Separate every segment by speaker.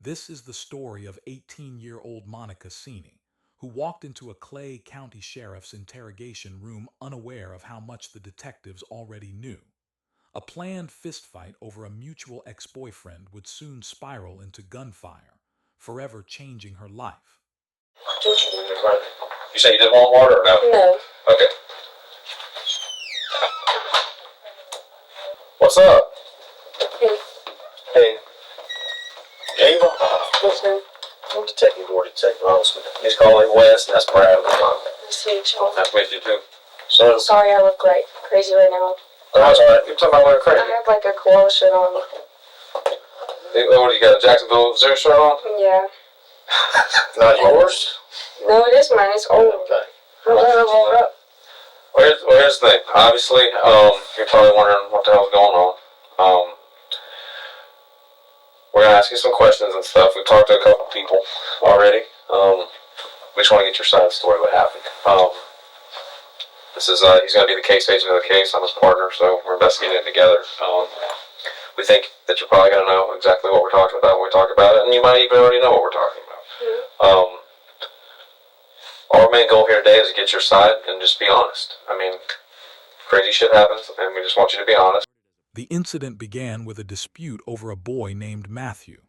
Speaker 1: This is the story of 18-year-old Monica Sini, who walked into a Clay County Sheriff's interrogation room unaware of how much the detectives already knew. A planned fistfight over a mutual ex-boyfriend would soon spiral into gunfire, forever changing her life.
Speaker 2: You say you did Walmart or no?
Speaker 3: No.
Speaker 2: Okay. What's up?
Speaker 3: Hey.
Speaker 2: Hey. Ava?
Speaker 3: What's name?
Speaker 2: I'm Detective Gordy, Detective Officer. He's calling West, and that's Brad.
Speaker 3: Nice to meet you.
Speaker 2: Nice to meet you too. So,
Speaker 3: Sorry I look like crazy right now.
Speaker 2: oh, that's alright. You're talking about looking crazy.
Speaker 3: I have like a koala shirt on.
Speaker 2: What do you got, a Jacksonville Zoo shirt on?
Speaker 3: Yeah.
Speaker 2: Not yours?
Speaker 3: No, it is mine. It's old.
Speaker 2: Okay. Well, here's the thing. Obviously, you're probably wondering what the hell's going on. We're gonna ask you some questions and stuff. We've talked to a couple people already. We just want to get your side of the story, what happened. This is, he's gonna be the case agent of the case. I'm his partner, so we're investigating it together. We think that you're probably gonna know exactly what we're talking about when we talk about it, and you might even already know what we're talking about.
Speaker 3: Mm-hmm.
Speaker 2: Our main goal here today is to get your side and just be honest. I mean, crazy shit happens, and we just want you to be honest.
Speaker 1: The incident began with a dispute over a boy named Matthew.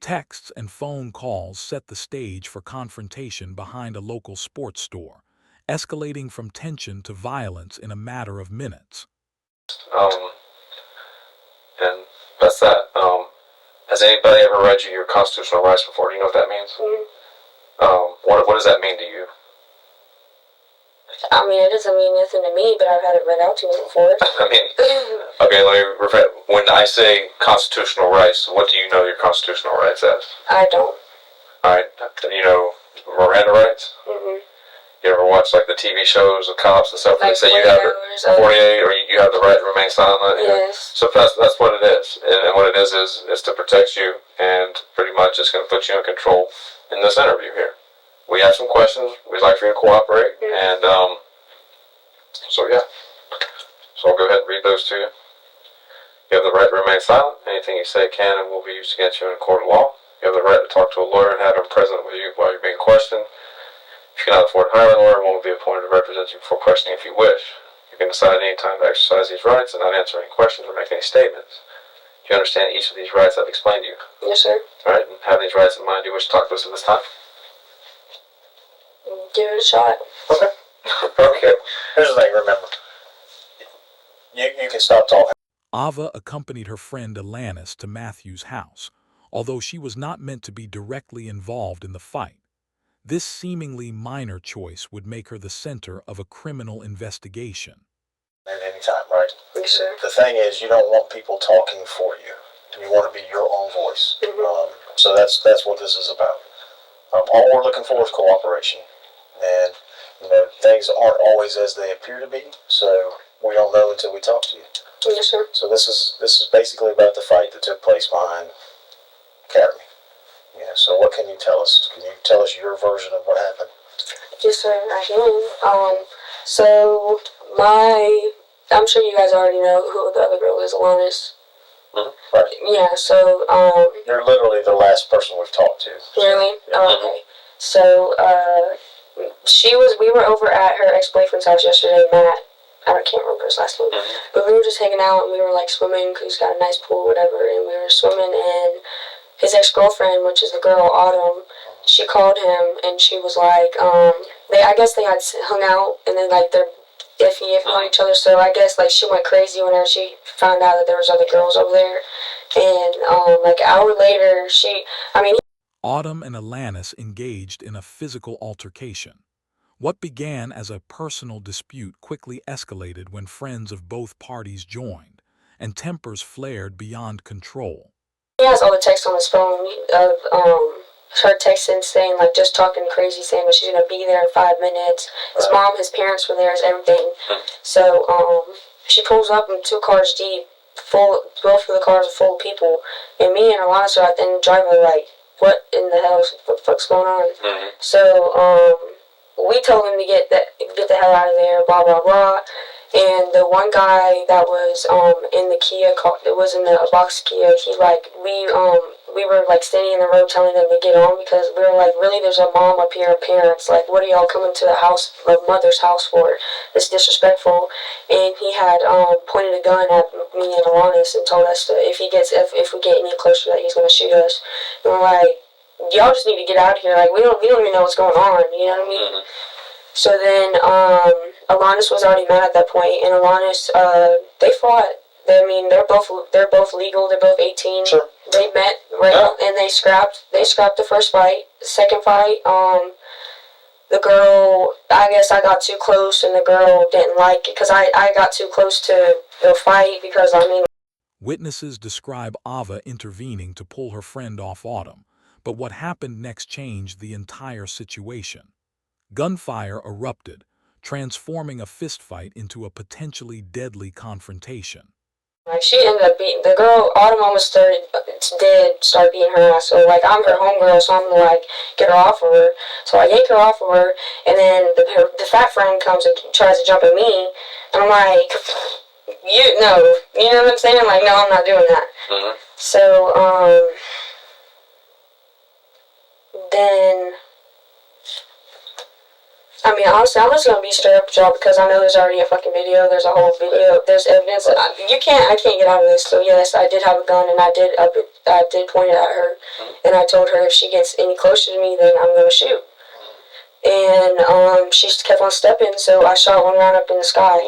Speaker 1: Texts and phone calls set the stage for confrontation behind a local sports store, escalating from tension to violence in a matter of minutes.
Speaker 2: And that's that. Has anybody ever read you your constitutional rights before? Do you know what that means?
Speaker 3: Mm-hmm.
Speaker 2: What does that mean to you?
Speaker 3: I mean, it doesn't mean nothing to me, but I've had it read out to me before.
Speaker 2: I mean, okay, let me repeat. When I say constitutional rights, what do you know your constitutional rights as?
Speaker 3: I don't.
Speaker 2: Alright, you know Miranda rights?
Speaker 3: Mm-hmm.
Speaker 2: You ever watch like the TV shows of cops and stuff?
Speaker 3: Like
Speaker 2: They say you have 48, or you have the right to remain silent.
Speaker 3: Yes.
Speaker 2: So that's what it is, and what it is to protect you, and pretty much it's going to put you in control in this interview here. We have some questions. We'd like for you to cooperate, and so yeah. So I'll go ahead and read those to you. You have the right to remain silent. Anything you say can and will be used against you in a court of law. You have the right to talk to a lawyer and have him present with you while you're being questioned. If you cannot afford to hire a lawyer, one will be appointed to represent you before questioning if you wish. You can decide at any time to exercise these rights and not answer any questions or make any statements. Do you understand each of these rights I've explained to you?
Speaker 3: Yes, sir.
Speaker 2: Alright, and having these rights in mind, do you wish to talk to us at this time?
Speaker 3: Give it a shot.
Speaker 2: Okay. Okay. Here's the thing, remember. You can stop talking.
Speaker 1: Ava accompanied her friend Alanis to Matthew's house, although she was not meant to be directly involved in the fight. This seemingly minor choice would make her the center of a criminal investigation.
Speaker 2: At any time, right?
Speaker 3: Yes, sir.
Speaker 2: The thing is, you don't want people talking for you. You want to be your own voice.
Speaker 3: Mm-hmm.
Speaker 2: So that's what this is about. All we're looking for is cooperation. And, you know, things aren't always as they appear to be, so we don't know until we talk to you.
Speaker 3: Yes, sir.
Speaker 2: So this is basically about the fight that took place behind Academy. Yeah, so what can you tell us? Can you tell us your version of what happened?
Speaker 3: Yes, sir, I can. So I'm sure you guys already know who the other girl is, Alanis.
Speaker 2: Mm-hmm. Right.
Speaker 3: Yeah, so,
Speaker 2: You're literally the last person we've talked to. So.
Speaker 3: Really?
Speaker 2: Yeah.
Speaker 3: Okay. So, we were over at her ex-boyfriend's house yesterday, Matt. I can't remember his last name.
Speaker 2: Mm-hmm.
Speaker 3: But we were just hanging out, and we were, like, swimming, because he's got a nice pool, whatever, and we were swimming, and his ex-girlfriend, which is the girl, Autumn, she called him, and she was like, I guess they had hung out, and then, like, they're iffy on each other, so I guess, like, she went crazy whenever she found out that there was other girls over there, and, like, an hour later,
Speaker 1: Autumn and Alanis engaged in a physical altercation. What began as a personal dispute quickly escalated when friends of both parties joined, and tempers flared beyond control.
Speaker 3: He has all the texts on his phone of her texting saying, like, just talking crazy, saying that she's gonna be there in 5 minutes. His mom, his parents were there, as everything. So she pulls up in 2 cars deep, both of the cars are full of people, and me and Alonso are at the end of the driveway, like, what in the hell? What the fuck's going on?
Speaker 2: Mm-hmm.
Speaker 3: So we told him to get the hell out of there, blah blah blah. And the one guy that was in the Kia car, it was in the box Kia. He like we were like standing in the road telling them to get on because we were like, really, there's a mom up here and parents. Like, what are y'all coming to the house, the mother's house for? It's disrespectful. And he had pointed a gun at me and Alanis and told us that if we get any closer, that he's gonna shoot us. And we're like, y'all just need to get out of here. Like, we don't even know what's going on. You know what I mean? Mm-hmm. So then, Alanis was already mad at that point, and Alanis, they fought. They're both legal. They're both 18.
Speaker 2: Sure.
Speaker 3: They met and they scrapped. They scrapped the first fight. The second fight, the girl. I guess I got too close, and the girl didn't like it because I got too close to the fight because
Speaker 1: Witnesses describe Ava intervening to pull her friend off Autumn, but what happened next changed the entire situation. Gunfire erupted, transforming a fistfight into a potentially deadly confrontation.
Speaker 3: Like, she ended up beating the girl. Autumn almost started beating her ass. So like, I'm her homegirl, so I'm gonna like get her off of her. So I yank her off of her, and then the fat friend comes and tries to jump at me, and I'm like, you know what I'm saying? Like, no, I'm not doing that. Mm-hmm. So then. Honestly, I'm just gonna be straight up with y'all because I know there's already a fucking video. There's a whole video. There's evidence. I can't get out of this. So yes, I did have a gun and I did point it at her, and I told her if she gets any closer to me, then I'm gonna shoot. And she kept on stepping, so I shot one round up in the sky,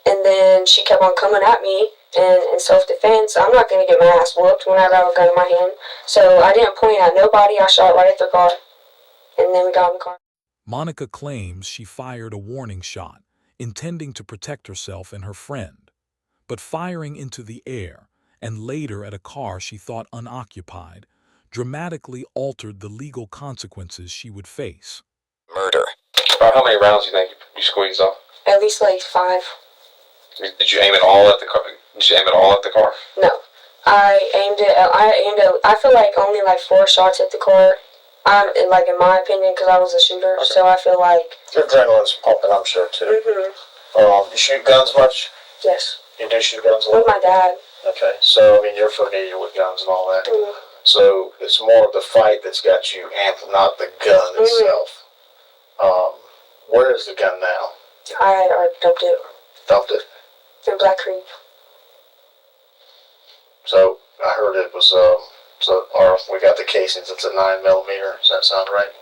Speaker 3: and then she kept on coming at me. And in self-defense, I'm not gonna get my ass whooped whenever I have a gun in my hand. So I didn't point at nobody. I shot right at their car, and then we got in the car.
Speaker 1: Monica claims she fired a warning shot, intending to protect herself and her friend, but firing into the air and later at a car she thought unoccupied dramatically altered the legal consequences she would face.
Speaker 2: Murder. How many rounds do you think you squeezed off?
Speaker 3: At least like 5.
Speaker 2: Did you aim it all at the car?
Speaker 3: No. I feel like only like 4 shots hit the car. In my opinion, because I was a shooter, okay. So I feel like
Speaker 4: your adrenaline's pumping, I'm sure too.
Speaker 3: Mm-hmm.
Speaker 4: You shoot guns much?
Speaker 3: Yes.
Speaker 4: You do shoot guns a lot?
Speaker 3: With my dad.
Speaker 4: Okay, so you're familiar with guns and all that. Mm-hmm. So it's more of the fight that's got you amped, not the gun itself. Where is the gun now?
Speaker 3: I dumped it.
Speaker 4: Dumped it?
Speaker 3: In Black Creek.
Speaker 4: So I heard it was we got the casings. It's a 9mm. Does that sound right?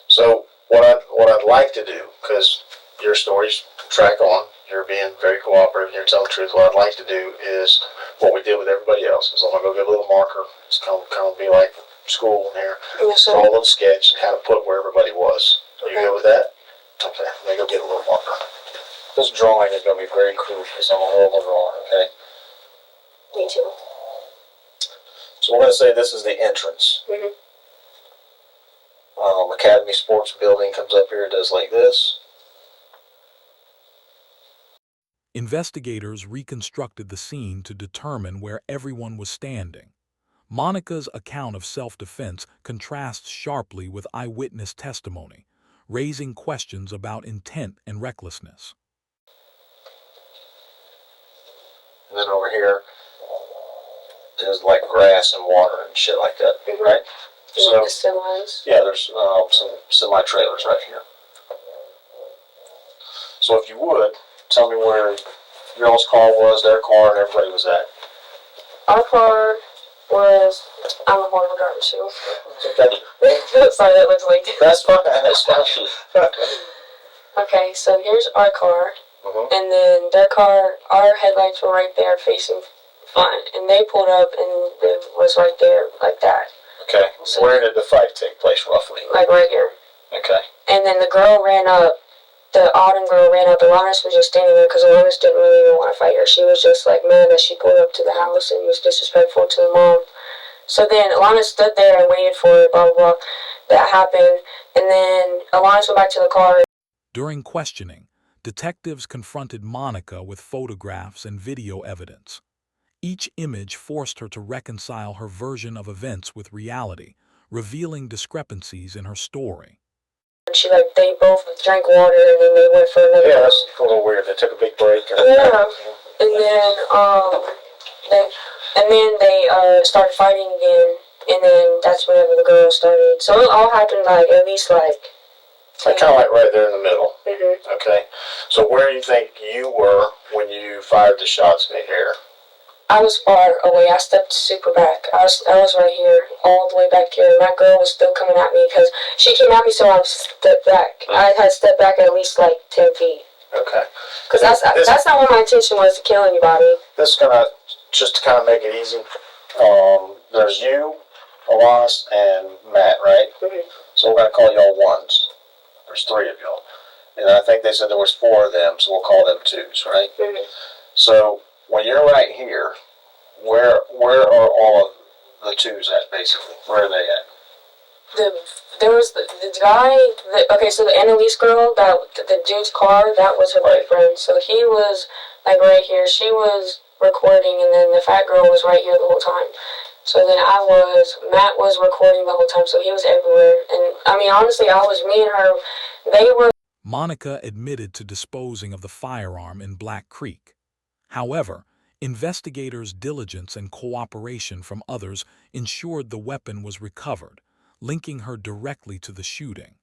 Speaker 4: So what I'd like to do, because your story's track on, you're being very cooperative, you're telling the truth. What I'd like to do is what we did with everybody else. Is I'm gonna go get a little marker. It's kind of be like school in here.
Speaker 3: Yes, sir.
Speaker 4: Draw a little sketch and kind of put where everybody was. Are you good with that? Okay. Let me go get a little marker. This drawing is gonna be very crucial. So I'm gonna hold the drawing. Okay.
Speaker 3: Me too.
Speaker 4: So we're going to say this is the entrance.
Speaker 3: Mm-hmm.
Speaker 4: Academy Sports Building comes up here, does like this.
Speaker 1: Investigators reconstructed the scene to determine where everyone was standing. Monica's account of self-defense contrasts sharply with eyewitness testimony, raising questions about intent and recklessness.
Speaker 4: And then over here, there's like grass and water and shit like that, right?
Speaker 3: So, the semis.
Speaker 4: Yeah, there's some semi-trailers right here. So if you would, tell me where y'all's car was, their car, and everybody was at.
Speaker 3: Our car was... I'm a horrible driver, too.
Speaker 4: Okay.
Speaker 3: Sorry, that looks like...
Speaker 4: That's fine, that's fine.
Speaker 3: Okay, so here's our car. And then their car, our headlights were right there facing... front, and they pulled up and it was right there like that.
Speaker 4: Okay. So where did the fight take place roughly?
Speaker 3: Like right here.
Speaker 4: Okay.
Speaker 3: And then the girl ran up, the Autumn girl ran up, Alanis was just standing there because Alanis didn't really even want to fight her. She was just like mad that she pulled up to the house and was disrespectful to the mom. So then Alanis stood there and waited for it, blah, blah, blah. That happened. And then Alanis went back to the car.
Speaker 1: During questioning, detectives confronted Monica with photographs and video evidence. Each image forced her to reconcile her version of events with reality, revealing discrepancies in her story.
Speaker 3: They both drank water and then they went for another.
Speaker 4: Yeah, that's a little weird. They took a big break.
Speaker 3: Yeah, and then they started fighting again, and then that's whenever the girl started. So it all happened at least
Speaker 4: kind of right there in the middle. Mm-hmm. Okay. So where do you think you were when you fired the shots in the air?
Speaker 3: I was far away. I stepped super back. I was right here, all the way back here, and that girl was still coming at me because she came at me, so I stepped back. Mm-hmm. I had stepped back at least 10 feet. Okay. Because that's not what my intention was, to kill anybody.
Speaker 4: This is just to kind of make it easy. There's you, Alonnis, and Matt, right? Mm-hmm. So we're gonna call y'all ones. There's 3 of y'all, and I think they said there was 4 of them, so we'll call them 2s, right? Mm-hmm. So when you're right here, where are all of the 2s at, basically? Where are they at?
Speaker 3: There was the guy, so the Annalise girl, the dude's car, that was her boyfriend. So he was right here. She was recording, and then the fat girl was right here the whole time. So then Matt was recording the whole time, so he was everywhere. And honestly, me and her, they were.
Speaker 1: Monica admitted to disposing of the firearm in Black Creek. However, investigators' diligence and cooperation from others ensured the weapon was recovered, linking her directly to the shooting.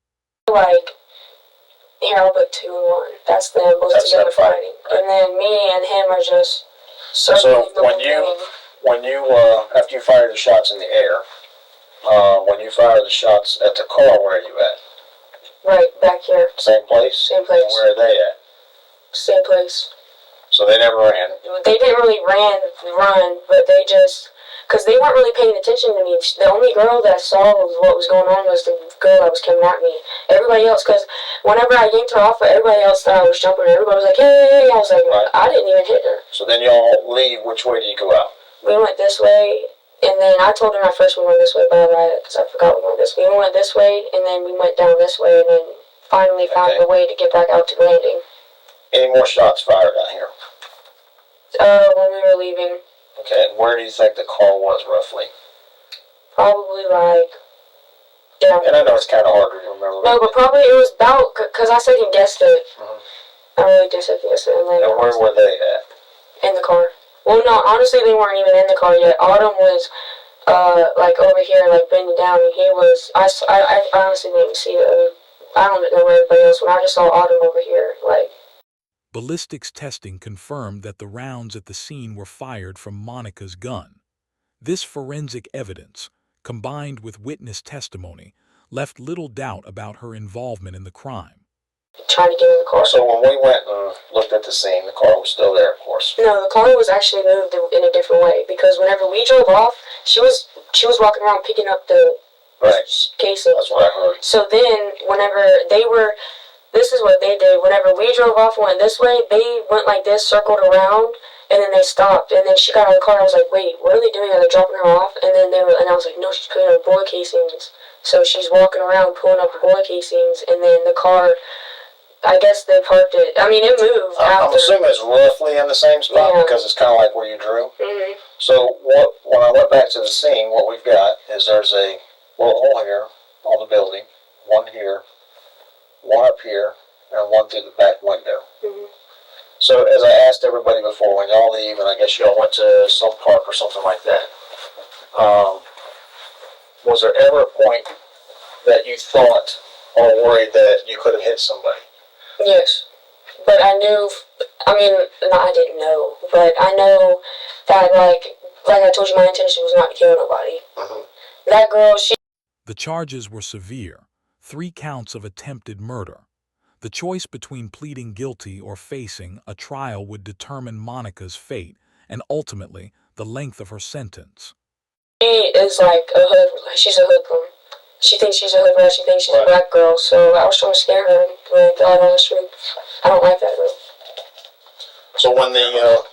Speaker 3: Here, I'll put 2 and 1. That's them both together fighting. Right. And then me and him are just circling the whole thing.
Speaker 4: When you, after you fired the shots in the air, when you fired the shots at the car, where are you at?
Speaker 3: Right, back here.
Speaker 4: Same place?
Speaker 3: Same place.
Speaker 4: And where are they at?
Speaker 3: Same place.
Speaker 4: So they never ran?
Speaker 3: They didn't really run, but they just, because they weren't really paying attention to me. The only girl that saw what was going on was the girl that was coming at me. Everybody else, because whenever I yanked her off, everybody else thought I was jumping. Everybody was like, hey. I was like, right. I didn't even hit her.
Speaker 4: So then y'all leave. Which way do you go out?
Speaker 3: We went this way, and then I told her at first we went this way, but because I forgot we went this way. We went this way, and then we went down this way, and then finally found a way to get back out to the landing.
Speaker 4: Any more shots fired out here?
Speaker 3: When we were leaving.
Speaker 4: Okay, and where do you think the car was, roughly?
Speaker 3: Probably
Speaker 4: yeah. And I know it's kind of hard to remember.
Speaker 3: No, but probably it was about, because I second guessed it. Mm-hmm. I really did second guess it. And
Speaker 4: where were they at?
Speaker 3: In the car. Well, no, honestly, they weren't even in the car yet. Autumn was, over here, bending down, and he was, I honestly didn't even see it. I don't know where everybody else went. I just saw Autumn over here,
Speaker 1: Ballistics testing confirmed that the rounds at the scene were fired from Monica's gun. This forensic evidence, combined with witness testimony, left little doubt about her involvement in the crime.
Speaker 3: Trying to get in the car.
Speaker 4: So when we went and looked at the scene, the car was still there, of course.
Speaker 3: No, the car was actually moved in a different way, because whenever we drove off, she was walking around picking up the casings.
Speaker 4: That's what I heard.
Speaker 3: So then, whenever this is what they did. Whenever we drove off and went this way, they went like this, circled around, and then they stopped. And then she got out of the car. I was like, wait, what are they doing? Are they dropping her off? And then I was like, no, she's putting up bullet casings. So she's walking around pulling up the bullet casings, and then the car, I guess they parked it. It moved
Speaker 4: I'm assuming it's roughly in the same spot, because it's kind of like where you drew. Mm-hmm. So when I went back to the scene, what we've got is there's a little hole here on the building, one here, one up here, and one through the back window. Mm-hmm. So as I asked everybody before, when y'all leave, and I guess y'all went to some park or something like that, was there ever a point that you thought or worried that you could have hit somebody?
Speaker 3: Yes. But I knew, I didn't know, but I know that, like I told you, my intention was not to kill nobody. Mm-hmm. That girl,
Speaker 1: The charges were severe, 3 counts of attempted murder. The choice between pleading guilty or facing a trial would determine Monica's fate and ultimately the length of her sentence.
Speaker 3: She is like a hood. She's a hoodlum. She thinks she's a hood rat. She thinks she's a black girl. So I was trying to scare her with all the truth. I don't like that girl.
Speaker 4: So when the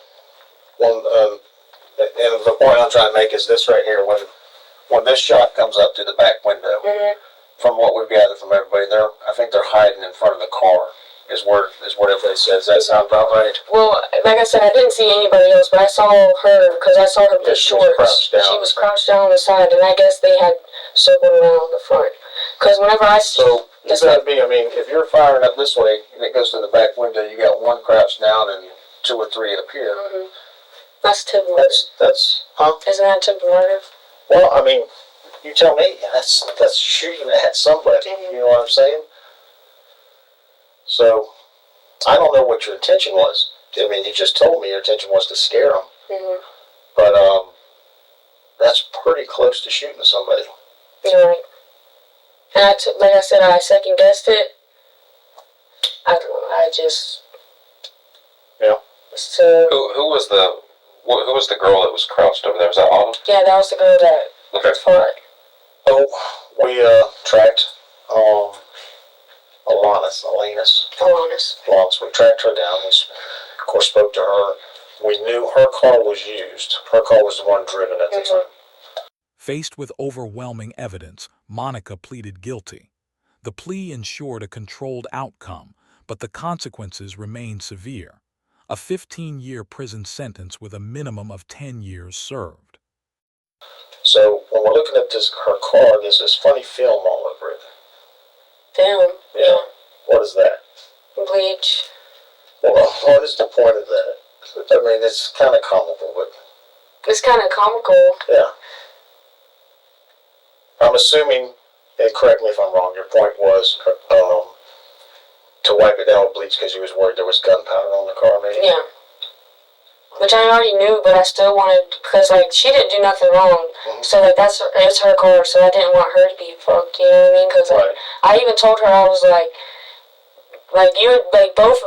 Speaker 4: point I'm trying to make is this right here. When this shot comes up to the back window, mm-hmm. From what we've gathered from everybody, I think they're hiding in front of the car. Is what everybody says. Does that sound about right?
Speaker 3: Well, like I said, I didn't see anybody else, but I saw her because I saw her with shorts. She was crouched down on the side, and I guess they had circled around the front. Because whenever I
Speaker 4: So
Speaker 3: That's
Speaker 4: got to be. I mean, if you're firing up this way and it goes to the back window, you got one crouched down and 2 or 3 up here.
Speaker 3: Mm-hmm. That's typical.
Speaker 4: That's huh?
Speaker 3: Isn't that typical murder?
Speaker 4: Well, I mean, you tell me. That's shooting at somebody.
Speaker 3: Mm-hmm.
Speaker 4: You know what I'm saying? So, I don't know what your intention was. I mean, you just told me your intention was to scare them.
Speaker 3: Mm-hmm.
Speaker 4: But that's pretty close to shooting somebody.
Speaker 3: You're right. And like I said, I second guessed it. I don't know. I just.
Speaker 4: Yeah.
Speaker 3: So.
Speaker 2: Who was the girl that was crouched over there? Was that Autumn?
Speaker 3: Yeah, that was the girl that fought.
Speaker 4: Oh, we tracked Alanis. We tracked her down. We, of course, spoke to her. We knew her car was used. Her car was the one driven at the time.
Speaker 1: Faced with overwhelming evidence, Monica pleaded guilty. The plea ensured a controlled outcome, but the consequences remained severe. A 15-year prison sentence with a minimum of 10 years served.
Speaker 4: So when we're looking at her car, there's this funny film all over it.
Speaker 3: Film?
Speaker 4: Yeah. What is that?
Speaker 3: Bleach.
Speaker 4: Well, what is the point of that? I mean, it's kind of comical, but...
Speaker 3: It's kind of comical.
Speaker 4: Yeah. I'm assuming, and correct me if I'm wrong, your point was to wipe it down with bleach because you was worried there was gunpowder on the car, maybe?
Speaker 3: Yeah. Which I already knew, but I still wanted, because, like, she didn't do nothing wrong. Mm-hmm. So, like, it's her car, so I didn't want her to be fucked, you know what I mean? Because, like, I even told her, I was like, both,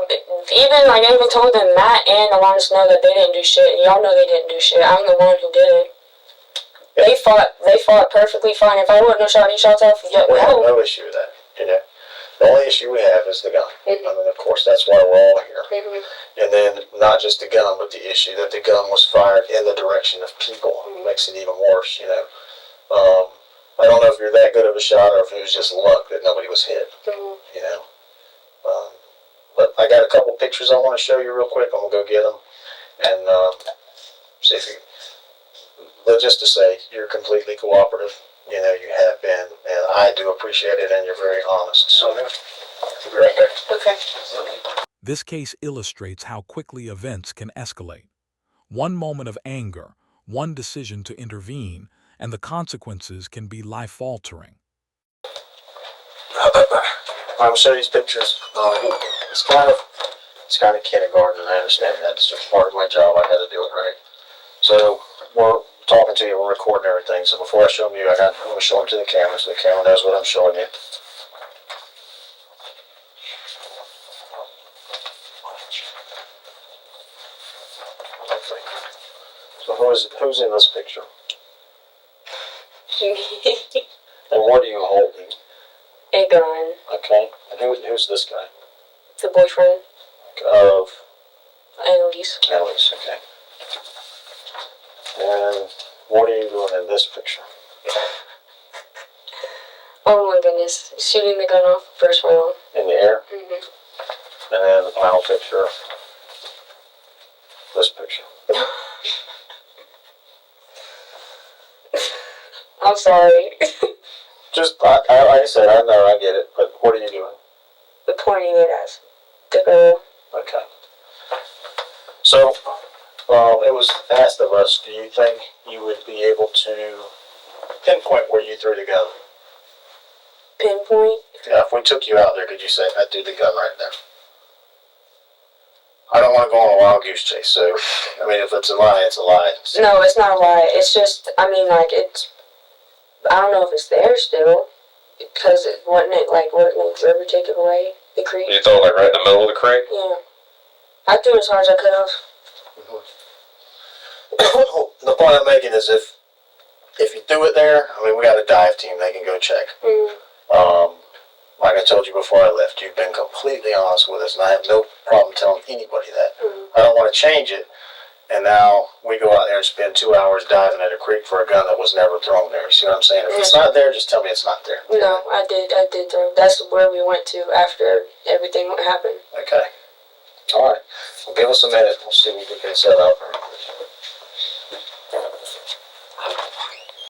Speaker 3: even, like, I even told them, Matt and Alanis know that they didn't do shit. Y'all know they didn't do shit. I'm the one who did it. Yeah. They fought perfectly fine. If I wouldn't have shot any shots off,
Speaker 4: we have no issue with that, you know. The only issue we have is the gun. Mm-hmm. I mean, of course, that's why we're all here. Mm-hmm. And then, not just the gun, but the issue that the gun was fired in the direction of people. Mm-hmm. Makes it even worse, you know. I don't know if you're that good of a shot or if it was just luck that nobody was hit, mm-hmm. you know. But I got a couple pictures I want to show you real quick. I'm going to go get them and see if you... But just to say, you're completely cooperative. You know, you have been, and I do appreciate it, and you're very honest. So, I'll be right back.
Speaker 3: Okay.
Speaker 1: This case illustrates how quickly events can escalate. One moment of anger, one decision to intervene, and the consequences can be life-altering.
Speaker 4: I'll show you these pictures. It's kind of kindergarten. I understand that. It's just part of my job. I had to do it right. So we're talking to you, we're recording everything. So before I show them you, I'm going to show them to the camera so the camera knows what I'm showing you. Okay. So who's in this picture? And what are you holding?
Speaker 3: A gun.
Speaker 4: Okay. And who's this guy?
Speaker 3: The boyfriend.
Speaker 4: Of?
Speaker 3: Annalise.
Speaker 4: Annalise, okay. And what are you doing in this picture?
Speaker 3: Oh my goodness. Shooting the gun off first round.
Speaker 4: In the air?
Speaker 3: Mm-hmm.
Speaker 4: And then the final picture. This picture.
Speaker 3: I'm sorry.
Speaker 4: Just, like I said, I know, I get it, but what are you doing?
Speaker 3: Pointing it at the girl.
Speaker 4: Okay. So, it was asked of us, do you think you would be able to pinpoint where you threw the gun?
Speaker 3: Pinpoint?
Speaker 4: Yeah, if we took you out there, could you say, I threw the gun right there? I don't want to go on a wild goose chase, so, I mean, if it's a lie, it's a lie. So.
Speaker 3: No, it's not a lie. It's just, I mean, like, it's, I don't know if it's there still, because wouldn't the river take it away, the creek?
Speaker 2: You throw it, like, right in the middle of the creek?
Speaker 3: Yeah. I threw as hard as I could have.
Speaker 4: The point I'm making is if you threw it there, I mean, we got a dive team, they can go check. Like I told you before I left, you've been completely honest with us, and I have no problem telling anybody that. I don't want to change it, and now we go out there and spend 2 hours diving at a creek for a gun that was never thrown there. You see what I'm saying? If it's not there, just tell me it's not there.
Speaker 3: No, I did throw. That's where we went to after everything happened.
Speaker 4: Okay. All right. Well, give us a minute. We'll see what we can set up.